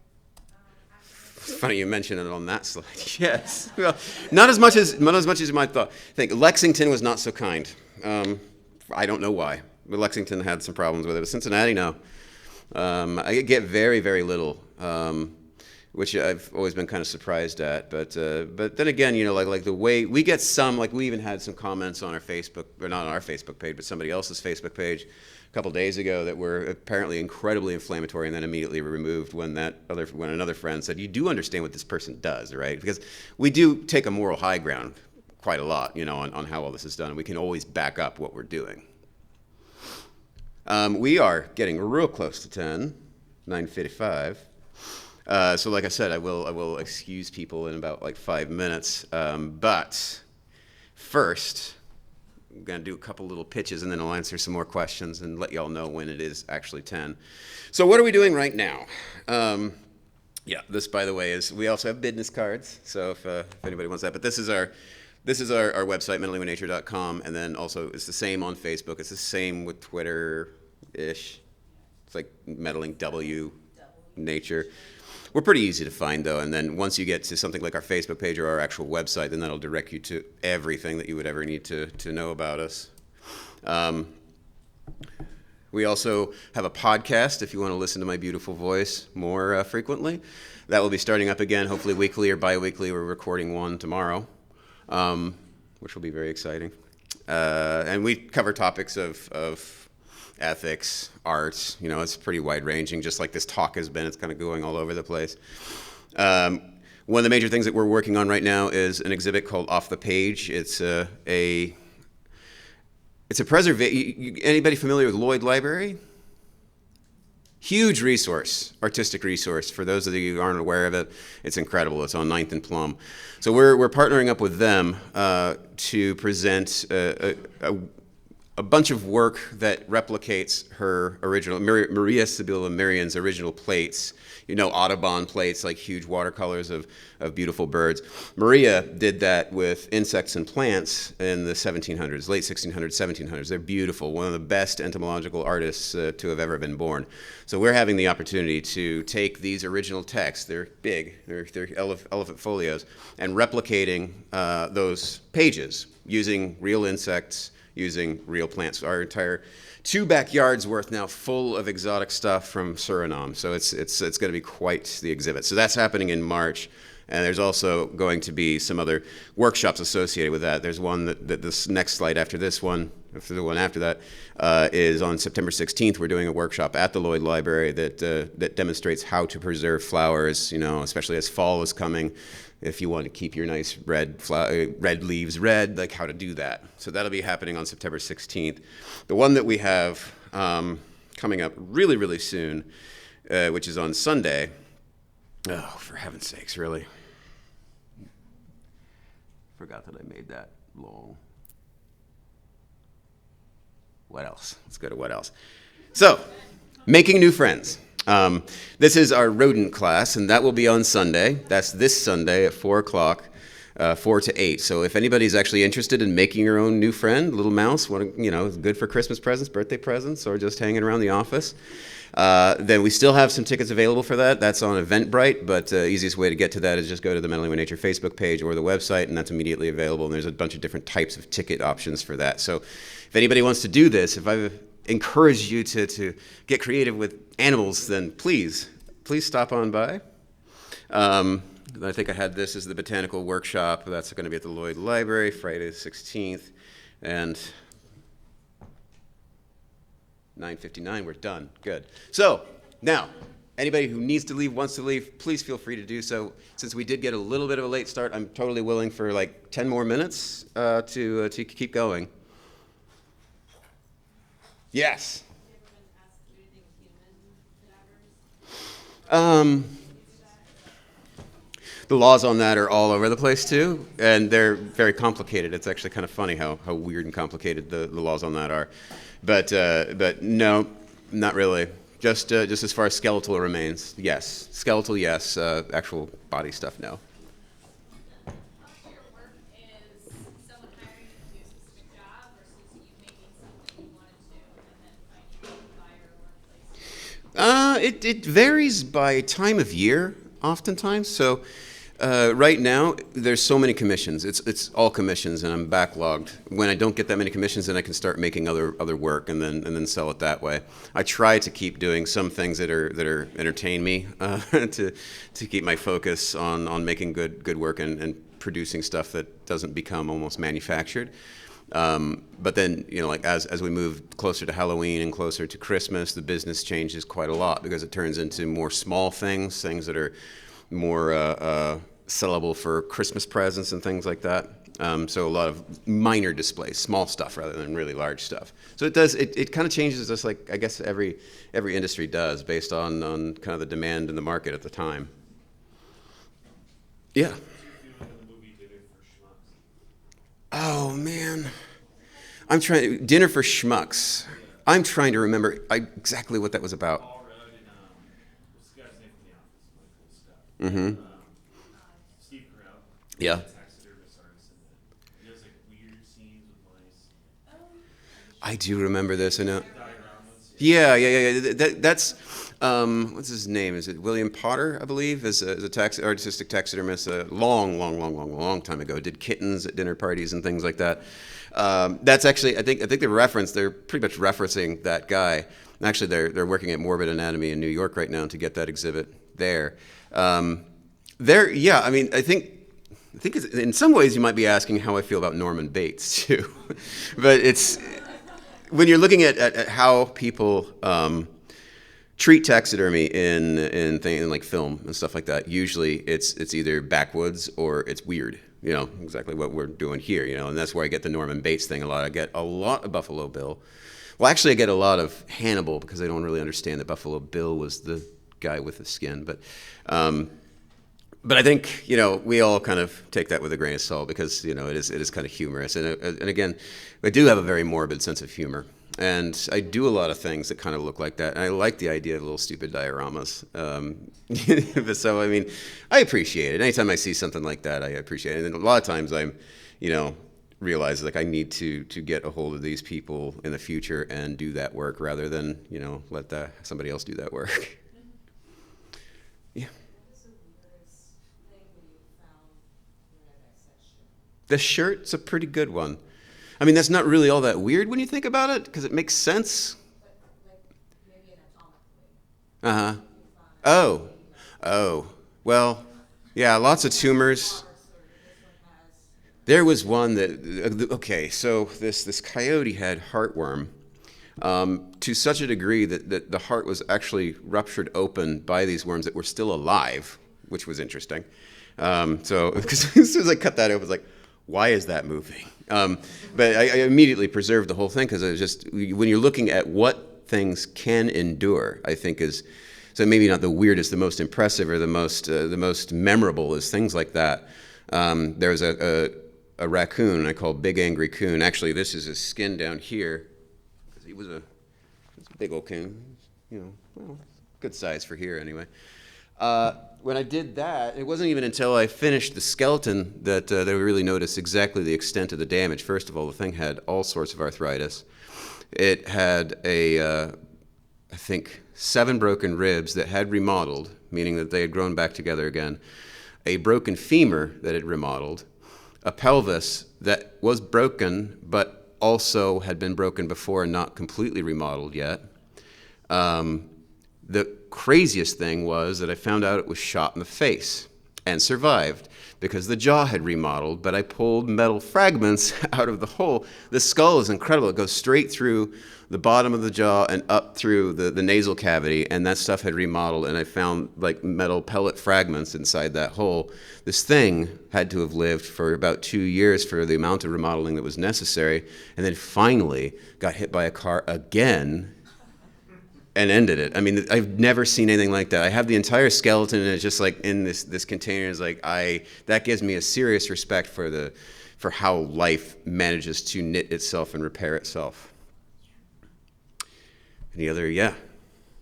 It's funny you mention it on that slide. Yes, well, not as much as you might think. Lexington was not so kind. I don't know why, but Lexington had some problems with it. But Cincinnati, no. I get very, very little. which I've always been kind of surprised at. But then again, like the way we get some, like we even had some comments on our Facebook, or not on our Facebook page, but somebody else's Facebook page a couple days ago that were apparently incredibly inflammatory, and then immediately removed when another friend said, "You do understand what this person does, right?" Because we do take a moral high ground quite a lot, on how all this is done, and we can always back up what we're doing. We are getting real close to 10, 9:55. So like I said, I will excuse people in about like 5 minutes. But first, I'm going to do a couple little pitches, and then I'll answer some more questions and let y'all know when it is actually 10. So what are we doing right now? Yeah, this, by the way, is, we also have business cards. So if anybody wants that, but this is our website, mentallynature.com, and then also it's the same on Facebook. It's the same with Twitter-ish. It's like meddling W nature. We're pretty easy to find, though, and then once you get to something like our Facebook page or our actual website, then that'll direct you to everything that you would ever need to know about us. We also have a podcast if you want to listen to my beautiful voice more frequently. That will be starting up again, hopefully weekly or bi-weekly. We're recording one tomorrow, which will be very exciting. And we cover topics of ethics, arts, it's pretty wide-ranging, just like this talk has been. It's kind of going all over the place. One of the major things that we're working on right now is an exhibit called Off the Page. It's a preservation. Anybody familiar with Lloyd Library? Huge resource, artistic resource. For those of you who aren't aware of it, it's incredible. It's on 9th and Plum. So we're partnering up with them to present a bunch of work that replicates her original, Maria Sibylla Merion's original plates, Audubon plates, like huge watercolors of beautiful birds. Maria did that with insects and plants in the 1700s, late 1600s, 1700s. They're beautiful, one of the best entomological artists to have ever been born. So we're having the opportunity to take these original texts, they're big, they're elephant folios, and replicating those pages using real insects, using real plants. Our entire 2 backyards worth now full of exotic stuff from Suriname. So it's going to be quite the exhibit. So that's happening in March. And there's also going to be some other workshops associated with that. There's one that this next slide after this one, after the one after that, is on September 16th. We're doing a workshop at the Lloyd Library that demonstrates how to preserve flowers, especially as fall is coming. If you want to keep your nice red leaves red, like how to do that. So that'll be happening on September 16th. The one that we have coming up really, really soon, which is on Sunday. Oh, for heaven's sakes, really. Forgot that I made that long. What else? Let's go to what else. So, making new friends. This is our rodent class, and that will be on Sunday. That's this Sunday at 4 o'clock, 4 to 8. So if anybody's actually interested in making your own new friend, little mouse, good for Christmas presents, birthday presents, or just hanging around the office, then we still have some tickets available for that. That's on Eventbrite, but the easiest way to get to that is just go to the Mentally Nature Facebook page or the website, and that's immediately available. And there's a bunch of different types of ticket options for that. So if anybody wants to do this, if I've encouraged you to get creative with animals, then please stop on by. I think I had this as the botanical workshop. That's going to be at the Lloyd Library, Friday the 16th. And 9:59, we're done. Good. So, now, anybody who needs to leave, wants to leave, please feel free to do so. Since we did get a little bit of a late start, I'm totally willing for like 10 more minutes to keep going. Yes? The laws on that are all over the place too, and they're very complicated. It's actually kind of funny how weird and complicated the laws on that are. But no, not really. Just as far as skeletal remains, yes. Skeletal, yes. Actual body stuff, no. How much of your work is someone hiring you to do a specific job versus you making something you wanted to and then finding a buyer or a place? It varies by time of year, oftentimes. So Right now, there's so many commissions. It's all commissions, and I'm backlogged. When I don't get that many commissions, then I can start making other work, and then sell it that way. I try to keep doing some things that are entertain me, to keep my focus on making good work and producing stuff that doesn't become almost manufactured. But then, like as we move closer to Halloween and closer to Christmas, the business changes quite a lot because it turns into more small things that are more sellable for Christmas presents and things like that. So a lot of minor displays, small stuff rather than really large stuff. So it kind of changes, just like I guess every industry does, based on kind of the demand in the market at the time. Yeah. Did you feel like in the movie Dinner for Schmucks? Oh man, Dinner for Schmucks. I'm trying to remember exactly what that was about. Paul Rudd and what's the guy's name from The Office? Michael Scott. Mm-hmm. Steve Carell. Yeah. He's a taxidermist artist in it. He does like weird scenes with mice. I do remember this. I know. Dioramas. Yeah. That's what's his name? Is it William Potter? I believe is a artistic taxidermist. A long time ago. Did kittens at dinner parties and things like that. That's actually I think they're pretty much referencing that guy. And actually, they're working at Morbid Anatomy in New York right now to get that exhibit there. Yeah. I mean, I think in some ways you might be asking how I feel about Norman Bates too, but it's when you're looking at how people treat taxidermy in things like film and stuff like that. Usually, it's either backwoods or it's weird. Exactly what we're doing here. And that's where I get the Norman Bates thing a lot. I get a lot of Buffalo Bill. Well, actually, I get a lot of Hannibal because I don't really understand that Buffalo Bill was the guy with the skin, but. But I think we all kind of take that with a grain of salt because it is kind of humorous, and again, I do have a very morbid sense of humor, and I do a lot of things that kind of look like that, and I like the idea of little stupid dioramas. So I mean, I appreciate it. Anytime I see something like that, I appreciate it, and a lot of times I'm, realize like I need to get a hold of these people in the future and do that work rather than let somebody else do that work. Yeah. The shirt's a pretty good one. I mean, that's not really all that weird when you think about it, because it makes sense. Uh-huh. Oh. Well, yeah, lots of tumors. There was one that, okay, so this coyote had heartworm to such a degree that the heart was actually ruptured open by these worms that were still alive, which was interesting. So, because as soon as I cut that, I was like, why is that moving? But I immediately preserved the whole thing because it was just, when you're looking at what things can endure, I think is, so maybe not the weirdest, the most impressive, or the most memorable is things like that. There was a raccoon I call Big Angry Coon. Actually, this is his skin down here. He was a big old coon, well, good size for here anyway. When I did that, it wasn't even until I finished the skeleton that I really noticed exactly the extent of the damage. First of all, the thing had all sorts of arthritis. It had I think, 7 broken ribs that had remodeled, meaning that they had grown back together again, a broken femur that had remodeled, a pelvis that was broken but also had been broken before and not completely remodeled yet. The craziest thing was that I found out it was shot in the face and survived because the jaw had remodeled, but I pulled metal fragments out of the hole. The skull is incredible. It goes straight through the bottom of the jaw and up through the nasal cavity, and that stuff had remodeled, and I found like metal pellet fragments inside that hole. This thing had to have lived for about 2 years for the amount of remodeling that was necessary, and then finally got hit by a car again and ended it. I mean, I've never seen anything like that. I have the entire skeleton, and it's just like in this container. Is like that gives me a serious respect for how life manages to knit itself and repair itself. Any other? Yeah. You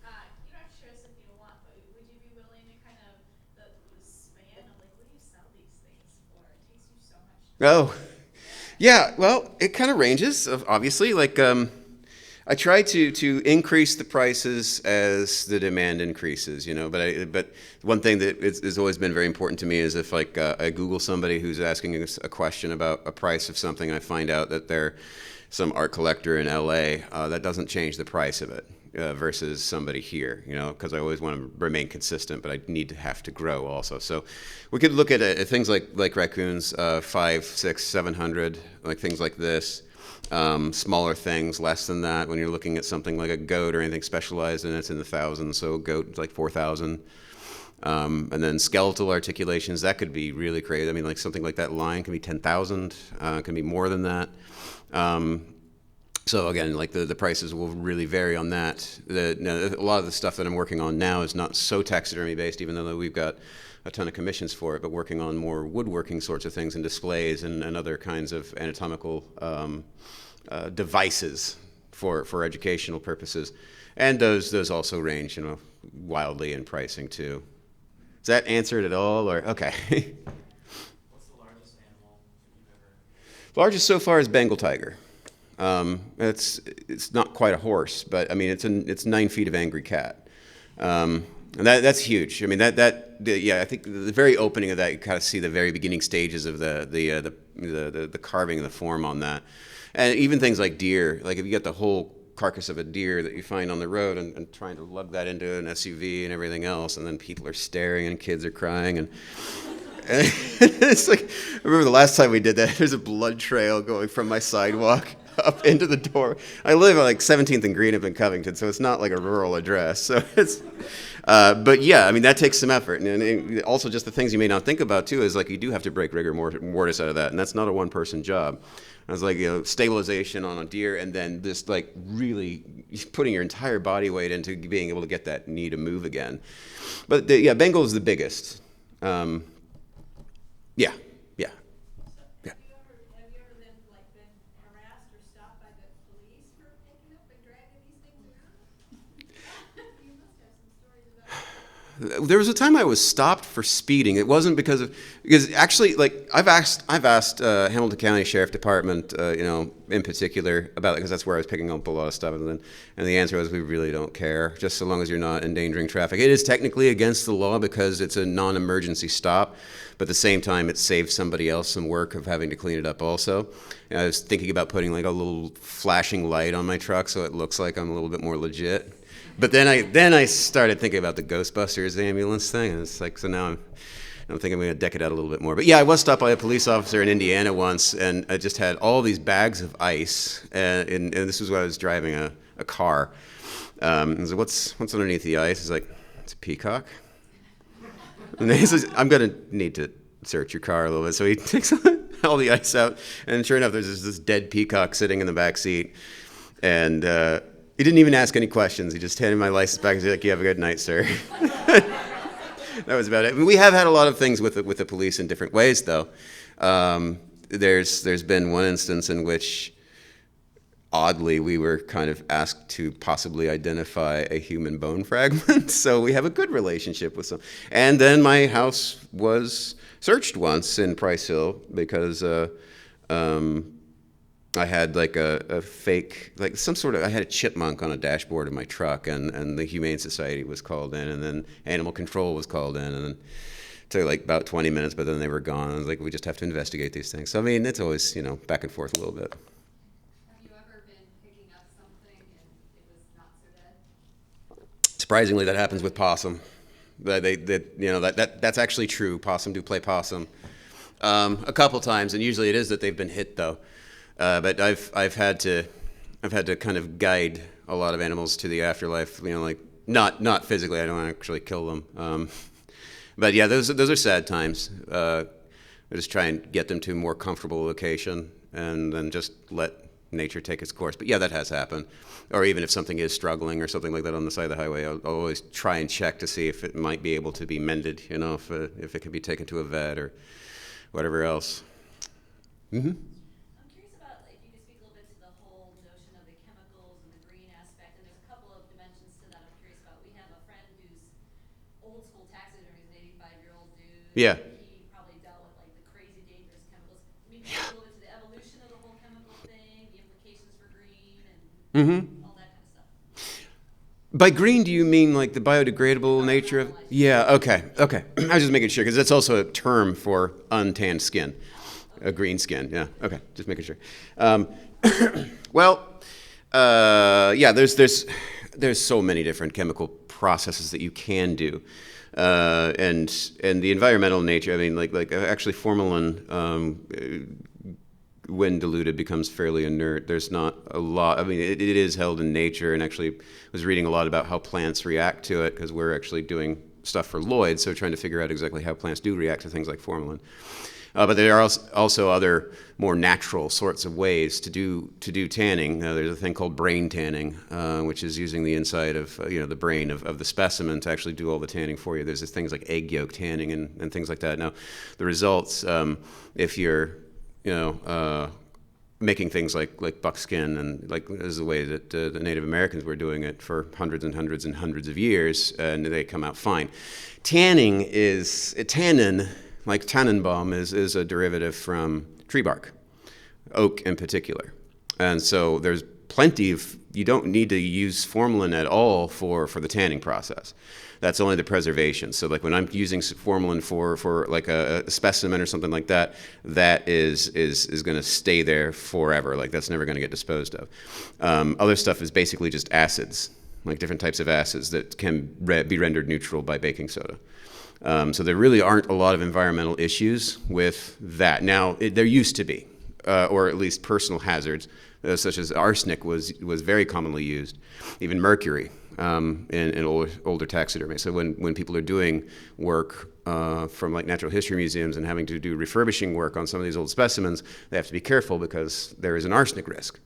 don't have to share this if you don't want, but would you be willing to kind of the span of like, what do you sell these things for? It takes you so much time. Oh, yeah. Well, it kind of ranges. Obviously, like I try to increase the prices as the demand increases, you know. But one thing that has always been very important to me is if like I Google somebody who's asking us a question about a price of something, and I find out that they're some art collector in L.A. That doesn't change the price of it versus somebody here, you know, because I always want to remain consistent, but I need to have to grow also. So we could look at things like raccoons, 500, 600, 700, like things like this. Smaller things, less than that. When you're looking at something like a goat or anything specialized in it's in the thousands. So goat like 4,000. And then skeletal articulations, that could be really crazy. I mean, like something like that lion can be 10,000. Can be more than that. So again, like the prices will really vary on that. A lot of the stuff that I'm working on now is not so taxidermy based, even though we've got a ton of commissions for it, but working on more woodworking sorts of things and displays and other kinds of anatomical devices for educational purposes. And those also range, you know, wildly in pricing too. Does that answer it at all? Or okay. What's the largest animal you've ever? Largest so far is Bengal tiger. It's not quite a horse, but I mean it's 9 feet of angry cat, and that's huge. I mean yeah, I think the very opening of that, you kind of see the very beginning stages of the carving and the form on that, and even things like deer. Like if you get the whole carcass of a deer that you find on the road and trying to lug that into an SUV and everything else, and then people are staring and kids are crying and it's like, I remember the last time we did that, there's a blood trail going from my sidewalk up into the door. I live on like 17th and Greenup in Covington, so it's not like a rural address. So it's, but yeah, I mean, that takes some effort. And also just the things you may not think about too is like you do have to break rigor mortis out of that, and that's not a one-person job. I was like, you know, stabilization on a deer and then just like really putting your entire body weight into being able to get that knee to move again. But yeah, Bengal is the biggest. Yeah, yeah. Yeah. Have you ever been harassed or stopped by the police for picking up and dragging these things around? You must have some stories about that. There was a time I was stopped for speeding. It wasn't because actually, like I've asked Hamilton County Sheriff Department, you know, in particular about it because that's where I was picking up a lot of stuff, and the answer was we really don't care, just so long as you're not endangering traffic. It is technically against the law because it's a non-emergency stop, but at the same time it saves somebody else some work of having to clean it up also. And I was thinking about putting like a little flashing light on my truck so it looks like I'm a little bit more legit. But then I started thinking about the Ghostbusters ambulance thing, and it's like, so now I'm thinking I'm going to deck it out a little bit more. But yeah, I was stopped by a police officer in Indiana once, and I just had all these bags of ice, and this was when I was driving a car. I was like, what's underneath the ice? He's like, it's a peacock. And he says, I'm going to need to search your car a little bit. So he takes all the ice out, and sure enough, there's this dead peacock sitting in the back seat, and he didn't even ask any questions. He just handed my license back and said, like, you have a good night, sir. That was about it. I mean, we have had a lot of things with the police in different ways, though. There's been one instance in which, oddly, we were kind of asked to possibly identify a human bone fragment. So we have a good relationship with some. And then my house was searched once in Price Hill because I had like a fake, like some sort of, I had a chipmunk on a dashboard of my truck, and the Humane Society was called in, and then Animal Control was called in, and then it took like about 20 minutes, but then they were gone. I was like, we just have to investigate these things. So I mean, it's always, you know, back and forth a little bit. Have you ever been picking up something and it was not so dead? Surprisingly, that happens with possum. That's actually true. Possum do play possum a couple times, and usually it is that they've been hit though. But I've had to kind of guide a lot of animals to the afterlife. You know, like not physically. I don't actually kill them. But yeah, those are sad times. I just try and get them to a more comfortable location, and then just let nature take its course. But yeah, that has happened. Or even if something is struggling or something like that on the side of the highway, I'll always try and check to see if it might be able to be mended. You know, if it can be taken to a vet or whatever else. Mm-hmm. I'm curious about if you could speak a little bit to the whole notion of the chemicals and the green aspect, and there's a couple of dimensions to that I'm curious about. We have a friend who's old school taxidermy, he's an 85-year-old dude. Yeah. He probably dealt with like the crazy dangerous chemicals. I mean, speak a little bit to the evolution of the whole chemical thing, the implications for green, and Mm-hmm. all that By green, do you mean like the biodegradable nature of? Yeah. Okay. Okay. I was just making sure because that's also a term for untanned skin, a green skin. Yeah. Okay. Just making sure. Um, well, yeah. There's so many different chemical processes that you can do, and the environmental nature. I mean, like actually formalin. When diluted becomes fairly inert. There's not a lot. I mean, it is held in nature, and actually was reading a lot about how plants react to it because we're actually doing stuff for Lloyd, so trying to figure out exactly how plants do react to things like formalin. But there are also other more natural sorts of ways to do tanning. There's a thing called brain tanning, which is using the inside of the brain of the specimen to actually do all the tanning for you. There's things like egg yolk tanning and things like that. Now, the results, if you're making things like buckskin and like is the way that the Native Americans were doing it for hundreds and hundreds and hundreds of years, and they come out fine. Tannin, like Tannenbaum, is a derivative from tree bark, oak in particular, and so there's plenty of. You don't need to use formalin at all for the tanning process. That's only the preservation. So like when I'm using formalin for like a specimen or something like that, that is going to stay there forever. Like that's never going to get disposed of. Other stuff is basically just acids, like different types of acids that can be rendered neutral by baking soda. So there really aren't a lot of environmental issues with that. Now, there used to be, or at least personal hazards, such as arsenic was very commonly used, even mercury. In older taxidermy. So when people are doing work from like natural history museums and having to do refurbishing work on some of these old specimens, they have to be careful because there is an arsenic risk.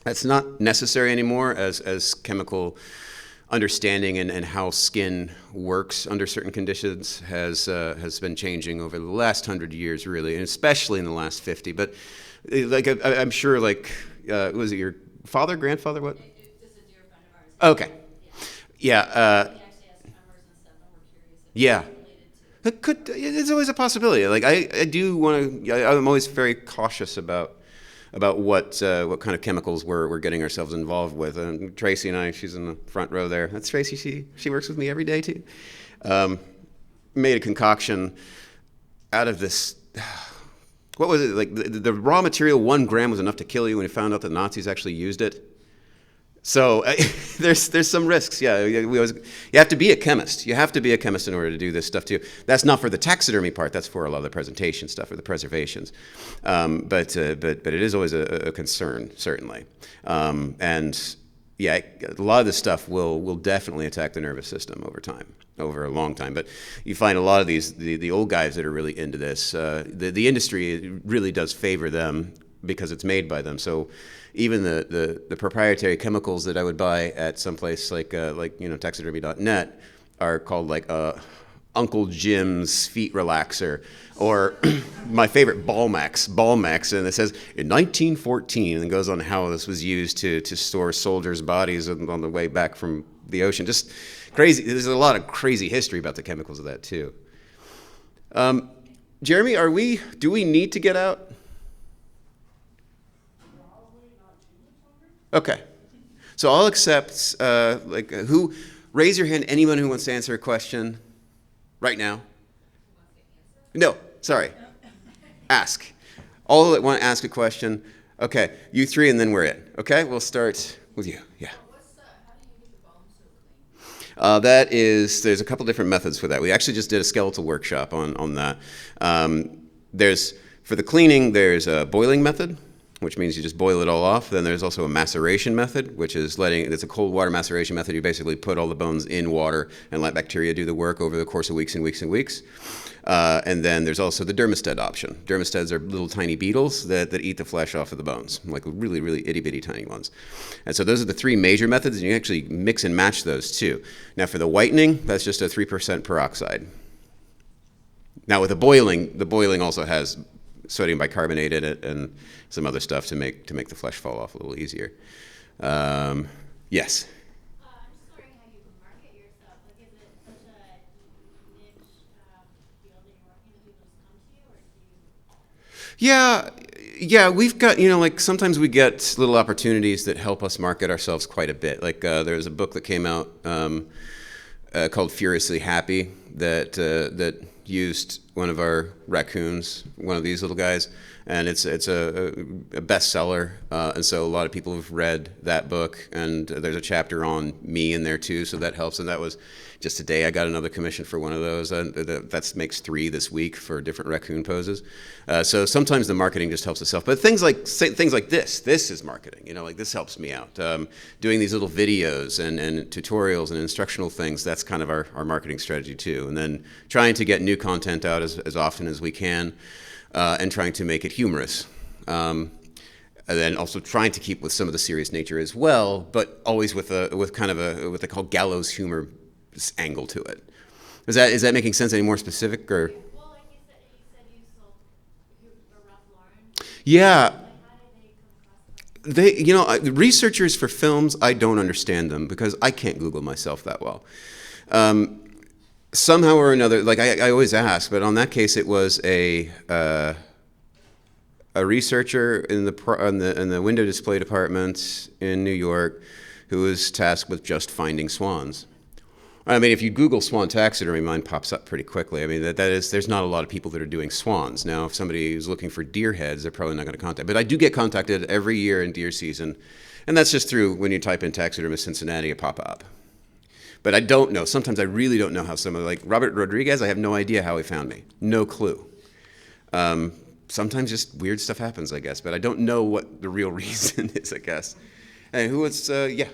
That's not necessary anymore as chemical understanding and how skin works under certain conditions has been changing over the last 100 years, really, and especially in the last 50. But like I'm sure, like was it your father, grandfather, what? Okay. Yeah. Yeah. It could. It's always a possibility. Like I do want to. I'm always very cautious about what kind of chemicals we're getting ourselves involved with. And Tracy and I, she's in the front row there. That's Tracy. She works with me every day too. Made a concoction out of this. What was it? Like the raw material, 1 gram was enough to kill you when you found out the Nazis actually used it. So there's some risks. Yeah, you have to be a chemist. You have to be a chemist in order to do this stuff too. That's not for the taxidermy part. That's for a lot of the presentation stuff or the preservations. But it is always a concern, certainly. And yeah, a lot of this stuff will definitely attack the nervous system over a long time. But you find a lot of the old guys that are really into this. The industry really does favor them because it's made by them. So even the proprietary chemicals that I would buy at some place like taxidermy.net are called like Uncle Jim's feet relaxer, or my favorite Balmex, and it says in 1914, and it goes on how this was used to store soldiers' bodies on the way back from the ocean. Just crazy. There's a lot of crazy history about the chemicals of that too. Jeremy, do we need to get out? Okay, so I'll accept, raise your hand, anyone who wants to answer a question right now. No, sorry, ask. All that want to ask a question. Okay, you three and then we're in. Okay, we'll start with you, yeah. How do you get the bone so clean? There's a couple different methods for that. We actually just did a skeletal workshop on that. For the cleaning, there's a boiling method, which means you just boil it all off. Then there's also a maceration method, which is it's a cold water maceration method. You basically put all the bones in water and let bacteria do the work over the course of weeks and weeks and weeks. And then there's also the dermestid option. Dermestids are little tiny beetles that eat the flesh off of the bones, like really, really itty-bitty tiny ones. And so those are the 3 major methods, and you can actually mix and match those too. Now for the whitening, that's just a 3% peroxide. Now with the boiling also has sodium bicarbonate in it and some other stuff to make the flesh fall off a little easier. Yes. I'm just wondering how you market yourself. Like, is it such a niche field that you're working that people just come to you, or do you? Yeah, Yeah, we've got, like sometimes we get little opportunities that help us market ourselves quite a bit. Like there's a book that came out called Furiously Happy that used one of our raccoons, one of these little guys, and it's a bestseller, and so a lot of people have read that book, and there's a chapter on me in there too, so that helps. And that was just today I got another commission for one of those. That makes 3 this week for different raccoon poses. So sometimes the marketing just helps itself. But things like this is marketing. Like this helps me out. Doing these little videos and tutorials and instructional things, that's kind of our marketing strategy too. And then trying to get new content out as often as we can, and trying to make it humorous. And then also trying to keep with some of the serious nature as well, but always with kind of what they call gallows humor angle to it. Is that making sense? Any more specific or? Well, like you said you sold Ralph Lauren. Yeah, Like, how did they come across that? researchers for films, I don't understand them because I can't Google myself that well. Somehow or another, like I always ask, but on that case, it was a researcher in the window display department in New York who was tasked with just finding swans. I mean, if you Google swan taxidermy, mine pops up pretty quickly. I mean, there's not a lot of people that are doing swans. Now, if somebody is looking for deer heads, they're probably not going to contact. But I do get contacted every year in deer season, and that's just through when you type in taxidermist Cincinnati, it pop up. But I don't know. Sometimes I really don't know how someone like Robert Rodriguez, I have no idea how he found me. No clue. Sometimes just weird stuff happens, I guess, but I don't know what the real reason is, I guess. And who was, yeah. Do you know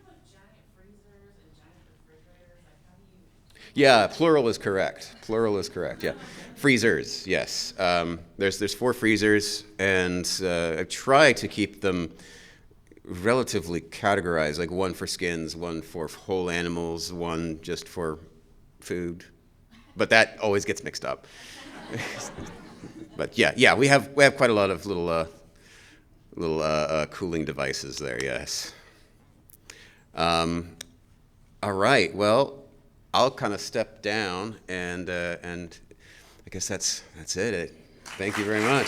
what giant freezers and giant refrigerators, like how do you? Yeah, plural is correct. Plural is correct, yeah. Freezers, yes. There's 4 freezers, and I try to keep them relatively categorized, like 1 for skins, 1 for whole animals, 1 just for food. But that always gets mixed up. But yeah, we have quite a lot of little cooling devices there. Yes. All right. Well, I'll kind of step down, and I guess that's it. Thank you very much.